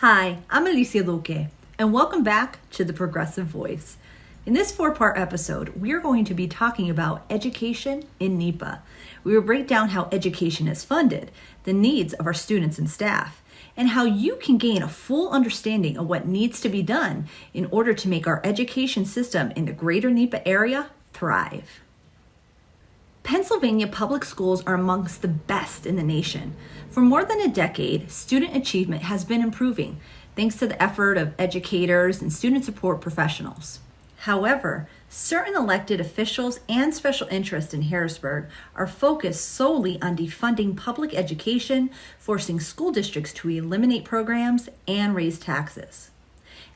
Hi, I'm Alicia Luque, and welcome back to The Progressive Voice. In this 4-part episode, we are going to be talking about education in NEPA. We will break down how education is funded, the needs of our students and staff, and how you can gain a full understanding of what needs to be done in order to make our education system in the greater NEPA area thrive. Pennsylvania public schools are amongst the best in the nation. For more than a decade, student achievement has been improving thanks to the effort of educators and student support professionals. However, certain elected officials and special interests in Harrisburg are focused solely on defunding public education, forcing school districts to eliminate programs and raise taxes.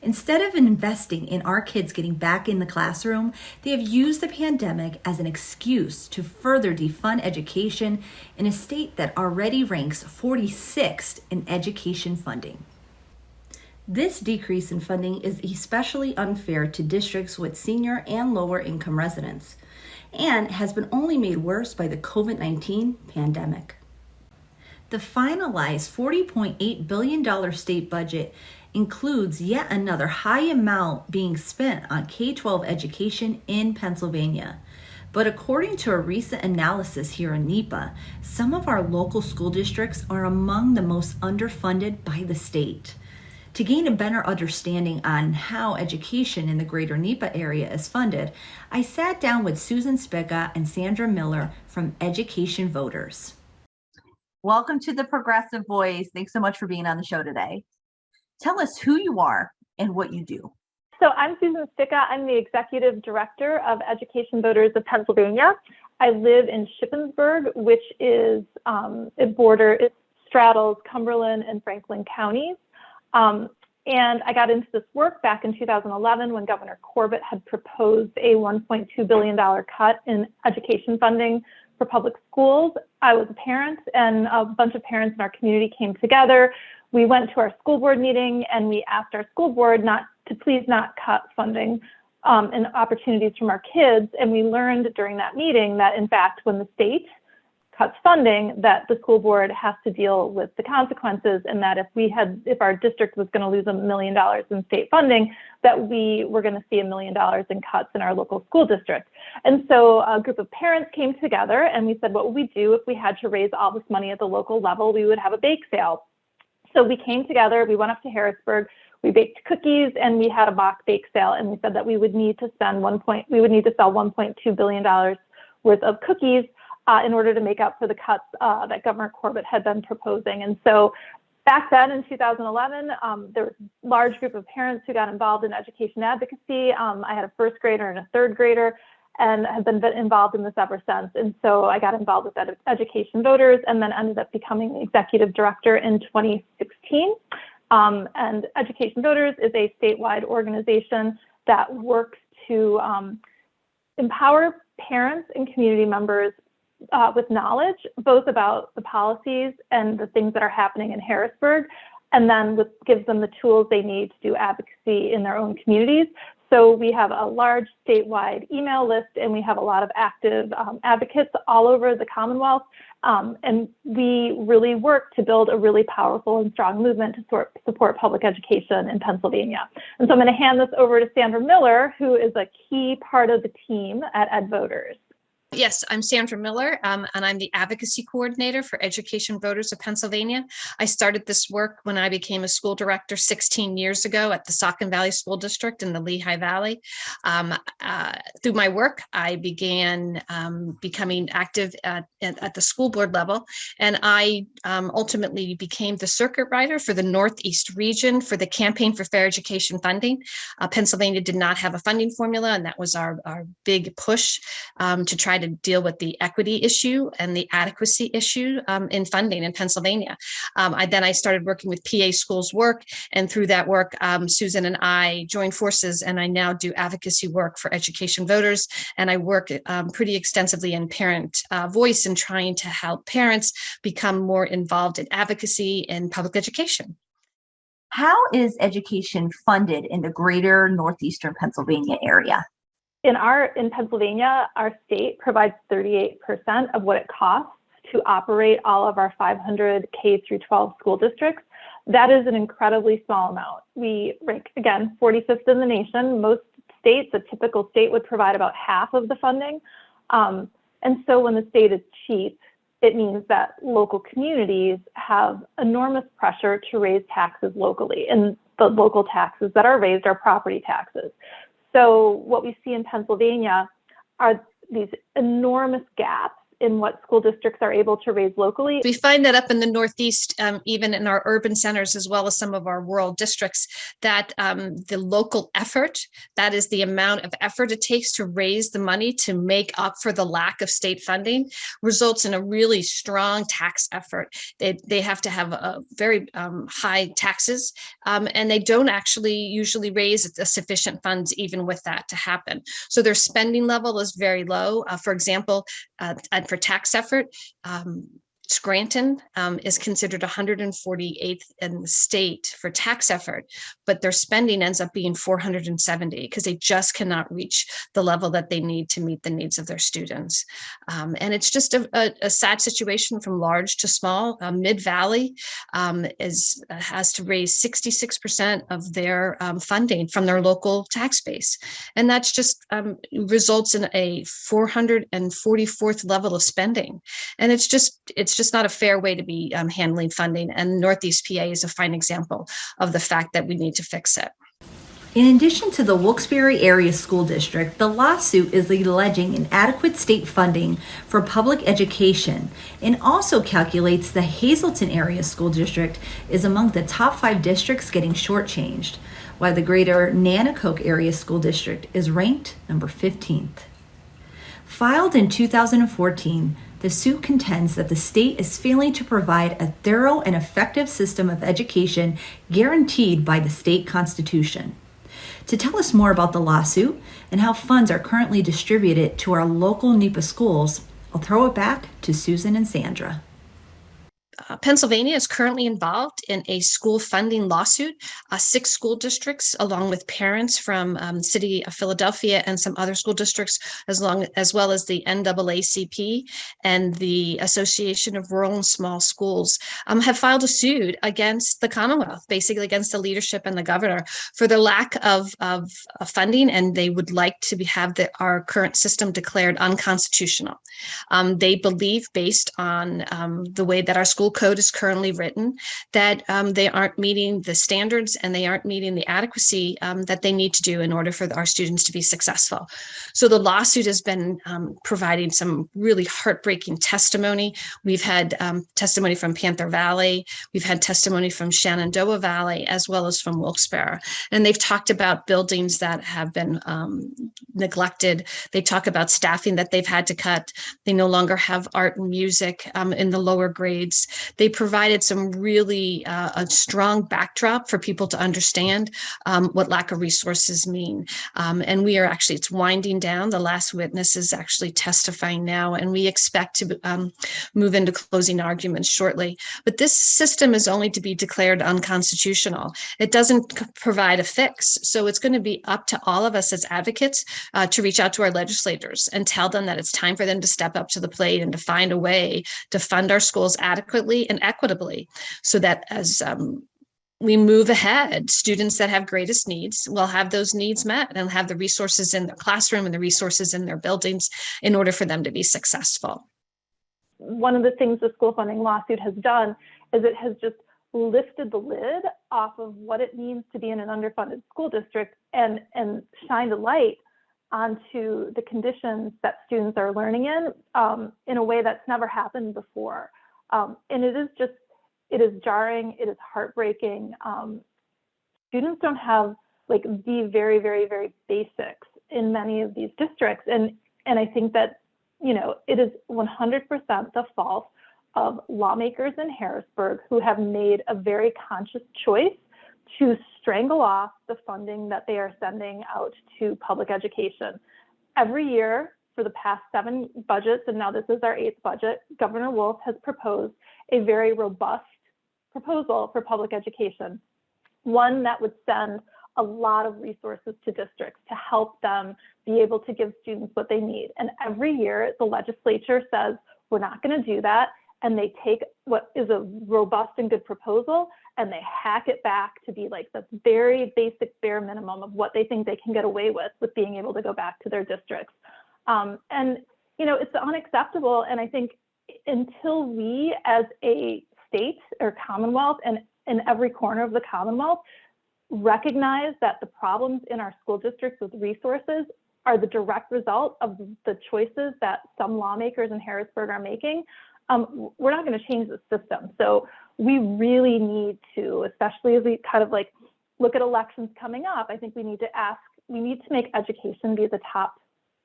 Instead of investing in our kids getting back in the classroom, they have used the pandemic as an excuse to further defund education in a state that already ranks 46th in education funding. This decrease in funding is especially unfair to districts with senior and lower income residents, and has been only made worse by the COVID-19 pandemic. The finalized $40.8 billion state budget includes yet another high amount being spent on K-12 education in Pennsylvania. But according to a recent analysis here in NEPA, some of our local school districts are among the most underfunded by the state. To gain a better understanding on how education in the greater NEPA area is funded, I sat down with Susan Spica and Sandra Miller from Education Voters. Welcome to The Progressive Voice. Thanks so much for being on the show today. Tell us who you are and what you do. So I'm Susan Spica. I'm the Executive Director of Education Voters of Pennsylvania. I live in Shippensburg, which is it straddles Cumberland and Franklin counties. And I got into this work back in 2011 when Governor Corbett had proposed a $1.2 billion cut in education funding for public schools. I was a parent, and a bunch of parents in our community came together. We went to our school board meeting and we asked our school board please not cut funding and opportunities from our kids. And we learned during that meeting that, in fact, when the state cuts funding, that the school board has to deal with the consequences, and that if our district was going to lose $1 million in state funding, that we were going to see $1 million in cuts in our local school district. And so a group of parents came together and we said, what would we do if we had to raise all this money at the local level? We would have a bake sale. So we came together, we went up to Harrisburg, we baked cookies, and we had a mock bake sale, and we said that we would need to sell $1.2 billion worth of cookies in order to make up for the cuts that Governor Corbett had been proposing. And so back then in 2011, there was a large group of parents who got involved in education advocacy. I had a first grader and a third grader, and have been involved in this ever since. And so I got involved with Education Voters and then ended up becoming the executive director in 2016. And Education Voters is a statewide organization that works to empower parents and community members with knowledge, both about the policies and the things that are happening in Harrisburg, and then gives them the tools they need to do advocacy in their own communities. So we have a large statewide email list, and we have a lot of active advocates all over the Commonwealth. And we really work to build a really powerful and strong movement to support public education in Pennsylvania. And so I'm going to hand this over to Sandra Miller, who is a key part of the team at Ed Voters. Yes, I'm Sandra Miller, and I'm the advocacy coordinator for Education Voters of Pennsylvania. I started this work when I became a school director 16 years ago at the Saucon Valley School District in the Lehigh Valley. Through my work, I began becoming active at the school board level, and I ultimately became the circuit rider for the Northeast region for the Campaign for Fair Education funding. Pennsylvania did not have a funding formula, and that was our big push to try to deal with the equity issue and the adequacy issue in funding in Pennsylvania. I started working with PA Schools Work, and through that work, Susan and I joined forces, and I now do advocacy work for Education Voters, and I work pretty extensively in parent voice and trying to help parents become more involved in advocacy in public education. How is education funded in the greater northeastern Pennsylvania area? In Pennsylvania, our state provides 38% of what it costs to operate all of our 500 K through 12 school districts. That is an incredibly small amount. We rank, again, 45th in the nation. Most states, a typical state would provide about half of the funding. And so when the state is cheap, it means that local communities have enormous pressure to raise taxes locally. And the local taxes that are raised are property taxes. So what we see in Pennsylvania are these enormous gaps in what school districts are able to raise locally. We find that up in the Northeast, even in our urban centers, as well as some of our rural districts, that the local effort, that is the amount of effort it takes to raise the money to make up for the lack of state funding, results in a really strong tax effort. They have to have a very high taxes, and they don't actually usually raise sufficient funds even with that to happen. So their spending level is very low. For example, for tax effort, Scranton is considered 148th in the state for tax effort, but their spending ends up being 470 because they just cannot reach the level that they need to meet the needs of their students. And it's just a sad situation from large to small. Mid-Valley has to raise 66% of their funding from their local tax base. And that's just results in a 444th level of spending. And it's just not a fair way to be handling funding. And Northeast PA is a fine example of the fact that we need to fix it. In addition to the Wilkes-Barre Area School District, the lawsuit is alleging inadequate state funding for public education and also calculates the Hazleton Area School District is among the top 5 districts getting shortchanged, while the Greater Nanticoke Area School District is ranked number 15th. Filed in 2014, the suit contends that the state is failing to provide a thorough and effective system of education guaranteed by the state constitution. To tell us more about the lawsuit and how funds are currently distributed to our local NEPA schools, I'll throw it back to Susan and Sandra. Pennsylvania is currently involved in a school funding lawsuit. 6 school districts, along with parents from the city of Philadelphia and some other school districts, as well as the NAACP and the Association of Rural and Small Schools, have filed a suit against the Commonwealth, basically against the leadership and the governor, for the lack of funding, and they would like to have our current system declared unconstitutional. They believe, based on the way that our school code is currently written, that they aren't meeting the standards and they aren't meeting the adequacy that they need to do in order for our students to be successful. So the lawsuit has been providing some really heartbreaking testimony. We've had testimony from Panther Valley. We've had testimony from Shenandoah Valley, as well as from Wilkes-Barre. And they've talked about buildings that have been neglected. They talk about staffing that they've had to cut. They no longer have art and music in the lower grades. They provided some really a strong backdrop for people to understand what lack of resources mean. And we are actually, it's winding down. The last witness is actually testifying now, and we expect to move into closing arguments shortly. But this system is only to be declared unconstitutional. It doesn't provide a fix. So it's going to be up to all of us as advocates to reach out to our legislators and tell them that it's time for them to step up to the plate and to find a way to fund our schools adequately and equitably, so that as we move ahead, students that have greatest needs will have those needs met and have the resources in their classroom and the resources in their buildings in order for them to be successful. One of the things the school funding lawsuit has done is it has just lifted the lid off of what it means to be in an underfunded school district and shined a light onto the conditions that students are learning in a way that's never happened before. And it is jarring, it is heartbreaking. Students don't have like the very, very, very basics in many of these districts. And I think that, it is 100% the fault of lawmakers in Harrisburg who have made a very conscious choice to strangle off the funding that they are sending out to public education. Every year, for the past 7 budgets, and now this is our 8th budget, Governor Wolf has proposed a very robust proposal for public education, one that would send a lot of resources to districts to help them be able to give students what they need. And every year, the legislature says, we're not going to do that. And they take what is a robust and good proposal and they hack it back to be like the very basic bare minimum of what they think they can get away with being able to go back to their districts. And, you know, it's unacceptable. And I think until we as a state or Commonwealth and in every corner of the Commonwealth recognize that the problems in our school districts with resources are the direct result of the choices that some lawmakers in Harrisburg are making, we're not going to change the system. So we really need to, especially as we kind of like look at elections coming up, I think we need to make education be the top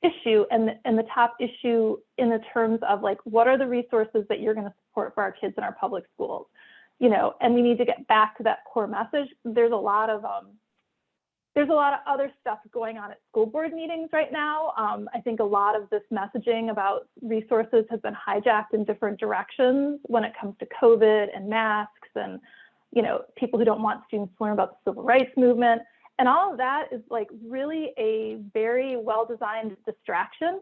issue, and the top issue in the terms of like, what are the resources that you're going to support for our kids in our public schools? You know, and we need to get back to that core message. There's a lot of other stuff going on at school board meetings right now. I think a lot of this messaging about resources has been hijacked in different directions when it comes to COVID and masks and, you know, people who don't want students to learn about the civil rights movement. And all of that is like really a very well-designed distraction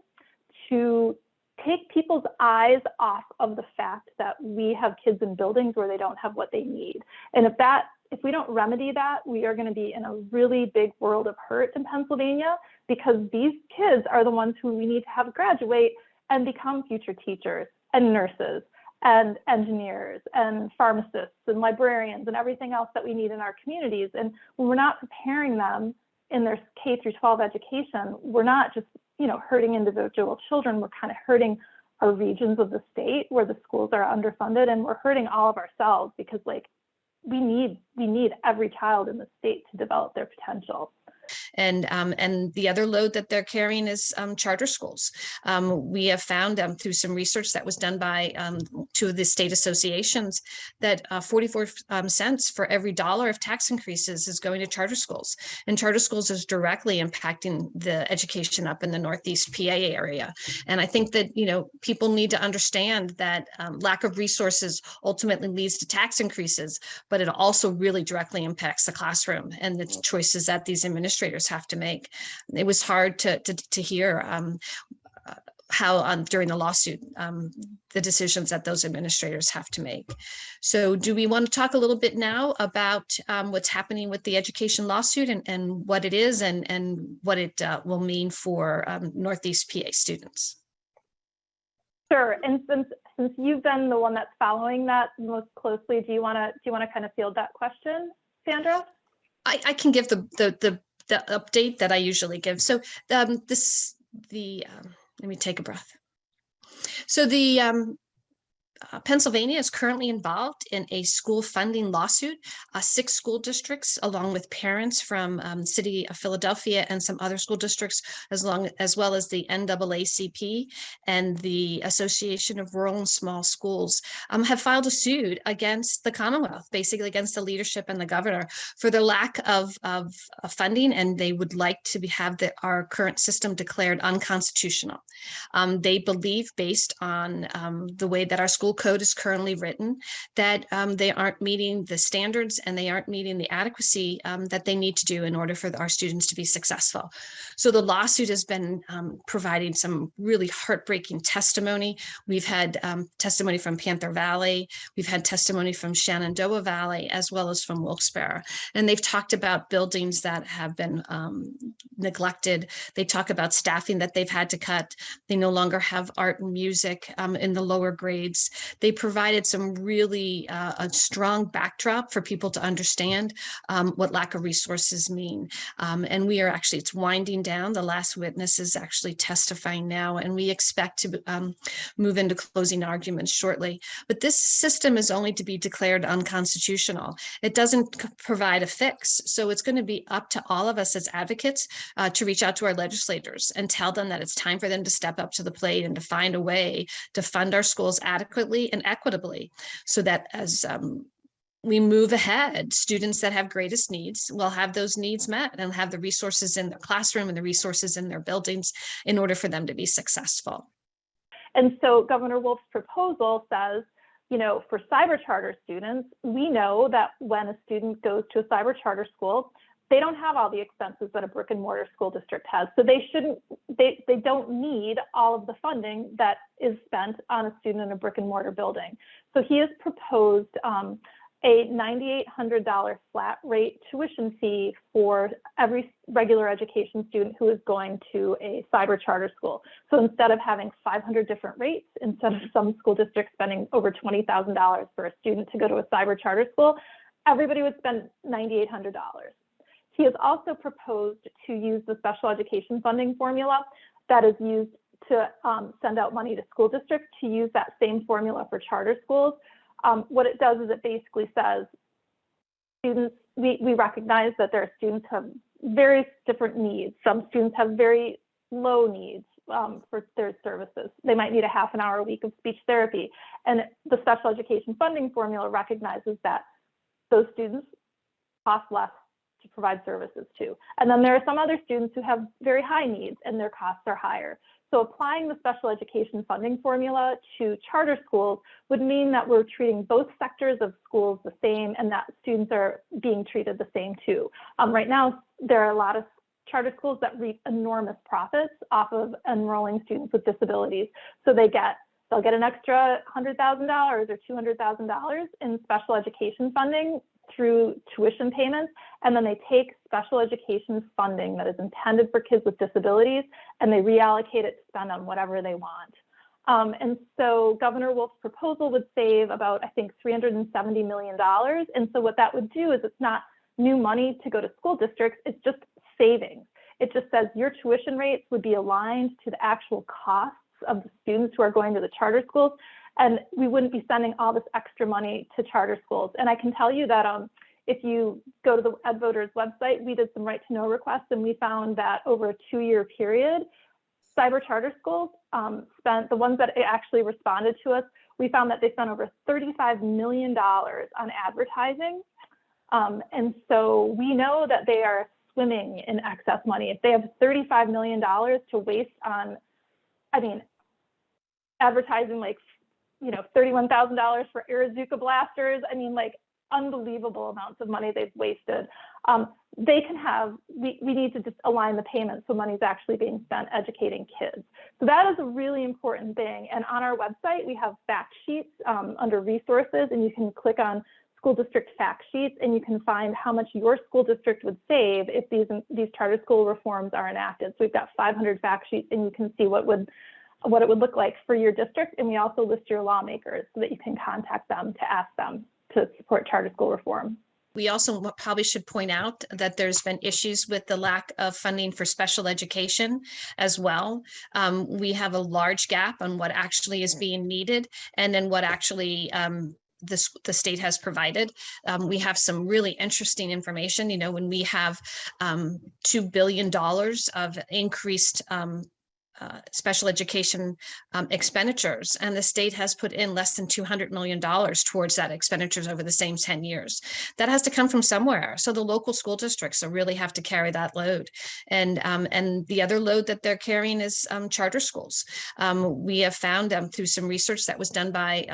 to take people's eyes off of the fact that we have kids in buildings where they don't have what they need. And if we don't remedy that, we are going to be in a really big world of hurt in Pennsylvania, because these kids are the ones who we need to have graduate and become future teachers and nurses and engineers and pharmacists and librarians and everything else that we need in our communities. And when we're not preparing them in their K through 12 education, we're not just, you know, hurting individual children, we're kind of hurting our regions of the state where the schools are underfunded, and we're hurting all of ourselves, because like we need every child in the state to develop their potential. And the other load that they're carrying is charter schools. We have found through some research that was done by two of the state associations that 44 cents for every dollar of tax increases is going to charter schools. And charter schools is directly impacting the education up in the Northeast PA area. And I think that, you know, people need to understand that lack of resources ultimately leads to tax increases, but it also really directly impacts the classroom and the choices that these administrators have to make. It was hard to hear how during the lawsuit, the decisions that those administrators have to make. So do we want to talk a little bit now about what's happening with the education lawsuit and what it is and what it will mean for Northeast PA students? Sure. And since you've been the one that's following that most closely, do you want to kind of field that question, Sandra? I can give the update that I usually give. So let me take a breath. So the Pennsylvania is currently involved in a school funding lawsuit. 6 school districts, along with parents from City of Philadelphia and some other school districts, as well as the NAACP and the Association of Rural and Small Schools, have filed a suit against the Commonwealth, basically against the leadership and the governor, for the lack of funding, and they would like to have our current system declared unconstitutional. They believe, based on the way that our school code is currently written, that they aren't meeting the standards and they aren't meeting the adequacy that they need to do in order for our students to be successful. So the lawsuit has been providing some really heartbreaking testimony. We've had testimony from Panther Valley. We've had testimony from Shenandoah Valley, as well as from Wilkes-Barre. And they've talked about buildings that have been neglected. They talk about staffing that they've had to cut. They no longer have art and music in the lower grades. They provided some really a strong backdrop for people to understand what lack of resources mean. And we are actually, it's winding down. The last witness is actually testifying now, and we expect to move into closing arguments shortly. But this system is only to be declared unconstitutional. It doesn't provide a fix. So it's going to be up to all of us as advocates to reach out to our legislators and tell them that it's time for them to step up to the plate and to find a way to fund our schools adequately and equitably, so that as we move ahead, students that have greatest needs will have those needs met and have the resources in their classroom and the resources in their buildings in order for them to be successful. And so Governor Wolf's proposal says, you know, for cyber charter students, we know that when a student goes to a cyber charter school, they don't have all the expenses that a brick and mortar school district has. So they don't need all of the funding that is spent on a student in a brick and mortar building. So he has proposed a $9,800 flat rate tuition fee for every regular education student who is going to a cyber charter school. So instead of having 500 different rates, instead of some school districts spending over $20,000 for a student to go to a cyber charter school, everybody would spend $9,800. He has also proposed to use the special education funding formula that is used to send out money to school districts, to use that same formula for charter schools. What it does is it basically says, students, we recognize that there are students who have various different needs. Some students have very low needs for their services. They might need a half an hour a week of speech therapy. And the special education funding formula recognizes that those students cost less to provide services to. And then there are some other students who have very high needs and their costs are higher. So applying the special education funding formula to charter schools would mean that we're treating both sectors of schools the same, and that students are being treated the same too. Right now, there are a lot of charter schools that reap enormous profits off of enrolling students with disabilities. So they'll get an extra $100,000 or $200,000 in special education funding through tuition payments, and then they take special education funding that is intended for kids with disabilities and they reallocate it to spend on whatever they want. And so Governor Wolf's proposal would save about, I think, $370 million. And so what that would do is, it's not new money to go to school districts, it's just savings. It just says your tuition rates would be aligned to the actual costs of the students who are going to the charter schools, and we wouldn't be sending all this extra money to charter schools. And I can tell you that if you go to the EdVoters website, we did some right to know requests, and we found that over a 2-year period, cyber charter schools spent, the ones that actually responded to us, we found that they spent over $35 million on advertising. And so we know that they are swimming in excess money. If they have $35 million to waste on, advertising like, $31,000 for Irazuka blasters, unbelievable amounts of money they've wasted. We need to just align the payments so money's actually being spent educating kids. So that is a really important thing. And on our website, we have fact sheets under resources, and you can click on school district fact sheets, and you can find how much your school district would save if these charter school reforms are enacted. So we've got 500 fact sheets, and you can see what it would look like for your district. And we also list your lawmakers so that you can contact them to ask them to support charter school reform. We also probably should point out that there's been issues with the lack of funding for special education as well. We have a large gap on what actually is being needed, and then what actually the state has provided. We have some really interesting information. When we have $2 billion of increased special education expenditures, and the state has put in less than $200 million towards that expenditures over the same 10 years. That has to come from somewhere. So the local school districts really have to carry that load. And the other load that they're carrying is charter schools. We have found through some research that was done by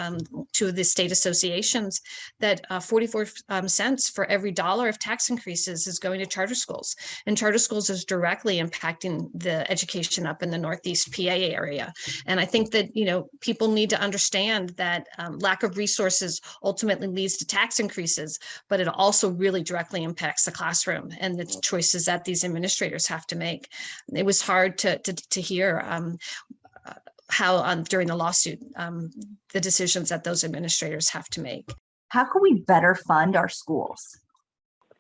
2 of the state associations that 44 cents for every dollar of tax increases is going to charter schools. And charter schools is directly impacting the education up in the Northeast PA area. And I think that, people need to understand that lack of resources ultimately leads to tax increases, but it also really directly impacts the classroom and the choices that these administrators have to make. It was hard to hear how during the lawsuit, the decisions that those administrators have to make. How can we better fund our schools?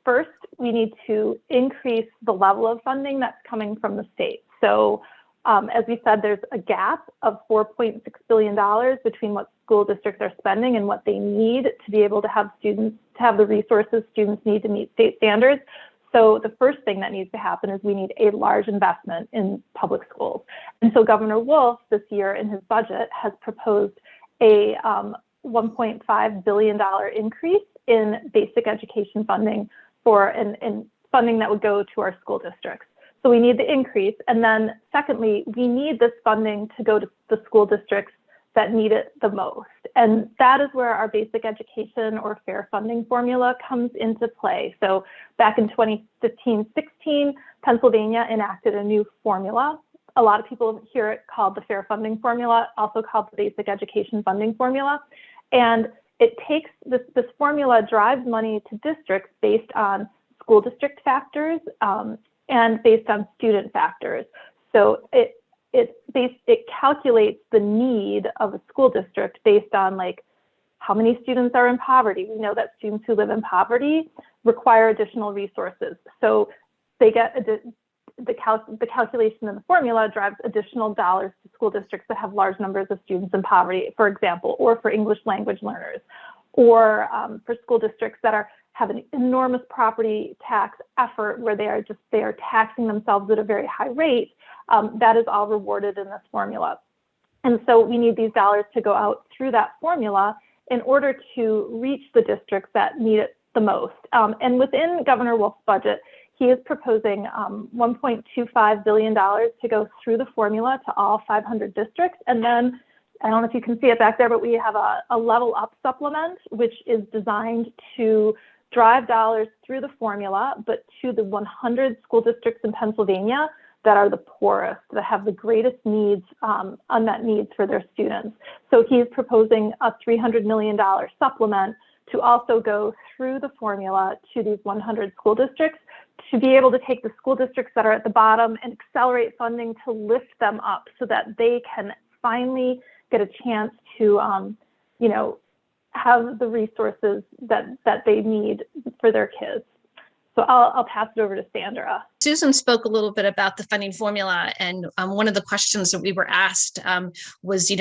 First, we need to increase the level of funding that's coming from the state. So as we said, there's a gap of $4.6 billion between what school districts are spending and what they need to be able to have the resources students need to meet state standards. So the first thing that needs to happen is we need a large investment in public schools. And so Governor Wolf this year in his budget has proposed a $1.5 billion increase in basic education funding in funding that would go to our school districts. So we need the increase. And then secondly, we need this funding to go to the school districts that need it the most. And that is where our basic education or fair funding formula comes into play. So back in 2015-16, Pennsylvania enacted a new formula. A lot of people hear it called the fair funding formula, also called the basic education funding formula. And it takes this formula drives money to districts based on school district factors and based on student factors. So it calculates the need of a school district based on like how many students are in poverty. We know that students who live in poverty require additional resources. So they get the calculation in the formula drives additional dollars to school districts that have large numbers of students in poverty, for example, or for English language learners, or for school districts that have an enormous property tax effort where they are taxing themselves at a very high rate. That is all rewarded in this formula. And so we need these dollars to go out through that formula in order to reach the districts that need it the most. And within Governor Wolf's budget, he is proposing $1.25 billion to go through the formula to all 500 districts. And then, I don't know if you can see it back there, but we have a level up supplement, which is designed to drive dollars through the formula, but to the 100 school districts in Pennsylvania that are the poorest, that have the greatest needs, unmet needs for their students. So he's proposing a $300 million supplement to also go through the formula to these 100 school districts, to be able to take the school districts that are at the bottom and accelerate funding to lift them up so that they can finally get a chance to, have the resources that they need for their kids. So I'll pass it over to Sandra. Susan spoke a little bit about the funding formula, and one of the questions that we were asked was,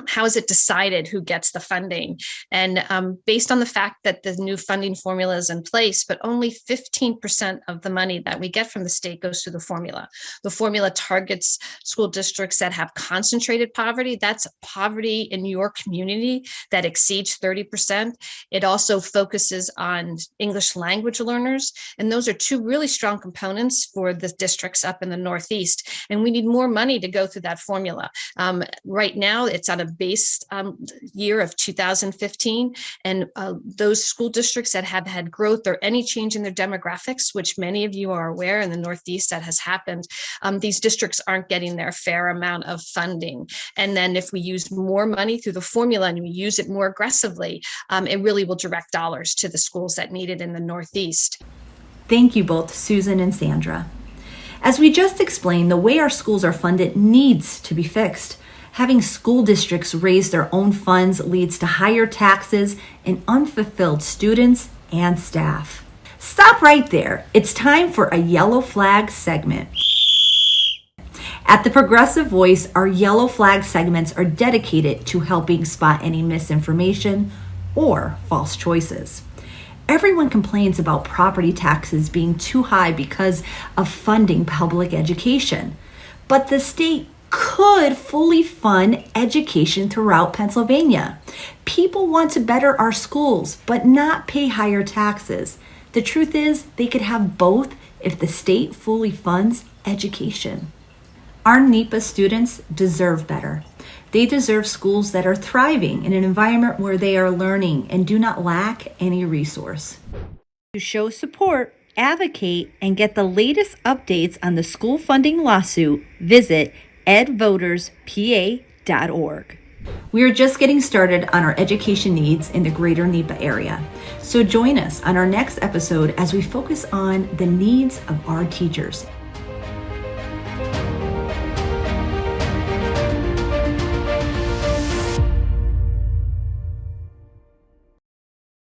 how is it decided who gets the funding? And based on the fact that the new funding formula is in place, but only 15% of the money that we get from the state goes through the formula. The formula targets school districts that have concentrated poverty. That's poverty in your community that exceeds 30%. It also focuses on English language learners, and those are two really strong components for the districts up in the Northeast. And we need more money to go through that formula. Right now, it's on a base year of 2015. And those school districts that have had growth or any change in their demographics, which many of you are aware in the Northeast that has happened, these districts aren't getting their fair amount of funding. And then if we use more money through the formula and we use it more aggressively, it really will direct dollars to the schools that need it in the Northeast. Thank you both, Susan and Sandra. As we just explained, the way our schools are funded needs to be fixed. Having school districts raise their own funds leads to higher taxes and unfulfilled students and staff. Stop right there. It's time for a yellow flag segment. At the Progressive Voice, our yellow flag segments are dedicated to helping spot any misinformation or false choices. Everyone complains about property taxes being too high because of funding public education. But the state could fully fund education throughout Pennsylvania. People want to better our schools, but not pay higher taxes. The truth is, they could have both if the state fully funds education. Our NEPA students deserve better. They deserve schools that are thriving in an environment where they are learning and do not lack any resource. To show support, advocate, and get the latest updates on the school funding lawsuit, visit edvoterspa.org. We are just getting started on our education needs in the greater NEPA area. So join us on our next episode as we focus on the needs of our teachers.